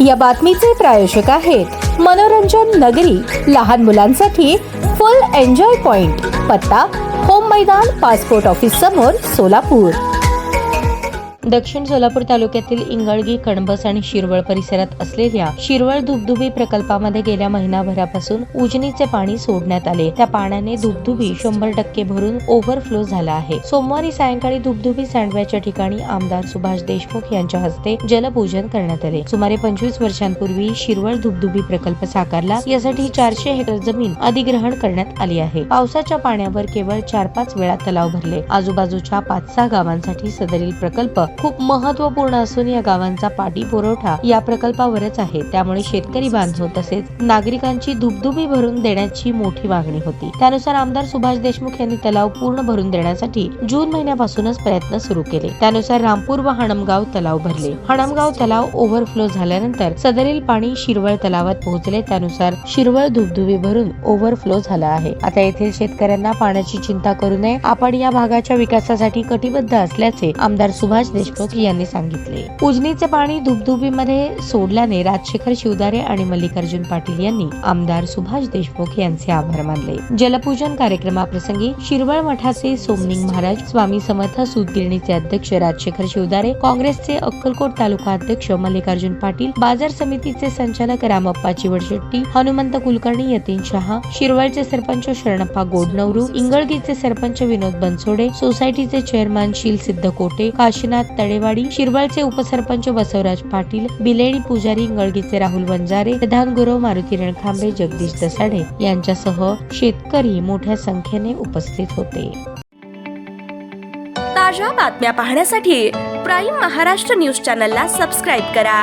या बातमीचे प्रायोजक आहेत मनोरंजन नगरी, लहान मुलांसाठी फुल एन्जॉय पॉइंट, पत्ता होम मैदान, पासपोर्ट ऑफिस समोर, सोलापूर। दक्षिण सोलापूर तालुक्यातील इंगळगी, कणबस आणि शिरवळ परिसरात असलेल्या शिरवळ धुबधुबी प्रकल्पामध्ये गेल्या महिनाभरापासून उजनीचे पाणी सोडण्यात आले। त्या पाण्याने धुबधुबी 100% भरून ओव्हरफ्लो झाला आहे। सोमवारी सायंकाळी धुबधुबी सांडव्याच्या ठिकाणी आमदार सुभाष देशमुख यांच्या हस्ते जलपूजन करण्यात आले। सुमारे 25 वर्षांपूर्वी शिरवळ धुबधुबी प्रकल्प साकारला। यासाठी 400 हेक्टर जमीन अधिग्रहण करण्यात आली आहे। पावसाच्या पाण्यावर केवळ 4-5 वेळा तलाव भरले। आजूबाजूच्या 5-6 गावांसाठी सदरील प्रकल्प खूप महत्त्वपूर्ण असून या गावांचा पाणी पुरवठा या प्रकल्पावरच आहे। त्यामुळे शेतकरी बांधव तसेच नागरिकांची धुबधुबी भरून देण्याची मोठी मागणी होती। त्यानुसार आमदार सुभाष देशमुख यांनी तलाव पूर्ण भरून देण्यासाठी जून महिन्यापासूनच प्रयत्न सुरू केले। त्यानुसार रामपूर व हणमगाव तलाव भरले। हणमगाव तलाव ओव्हरफ्लो झाल्यानंतर सदरील पाणी शिरवळ तलावात पोहोचले। त्यानुसार शिरवळ धुबधुबी भरून ओव्हरफ्लो झाला आहे। आता येथील शेतकऱ्यांना पाण्याची चिंता करू नये, आपण या भागाच्या विकासासाठी कटिबद्ध असल्याचे आमदार सुभाष देशमुख यांनी सांगितले। उजनीचे पाणी धुबधुबीमध्ये सोडल्याने राजशेखर शिवदारे आणि मल्लिकार्जुन पाटील यांनी आमदार सुभाष देशमुख यांचे आभार मानले। जलपूजन कार्यक्रमाप्रसंगी शिरवळ मठाचे सोमनिंग महाराज, स्वामी समर्थ सूतगिरणीचे अध्यक्ष राजशेखर शिवदारे, काँग्रेसचे अक्कलकोट तालुका अध्यक्ष मल्लिकार्जुन पाटील, बाजार समितीचे संचालक रामप्पा चिवडशेट्टी, हनुमंत कुलकर्णी, यतीन शहा, शिरवळचे सरपंच शरणप्पा गोडनवरू, इंगळगीचे सरपंच विनोद बनसोडे, सोसायटीचे चेअरमन शील सिद्ध कोटे, काशीनाथ तळेवाडी, शिरवळचे उपसरपंच बसवराज पाटील, बिलेणी पुजारी, इंगळगीचे राहुल वंजारे, प्रधान गुरव मारुती रणखांबे, जगदीश दसाडे यांच्यासह शेतकरी मोठ्या संख्येने उपस्थित होते। ताज्या बातम्या पाहण्यासाठी प्राईम महाराष्ट्र न्यूज चॅनलला सबस्क्राईब करा।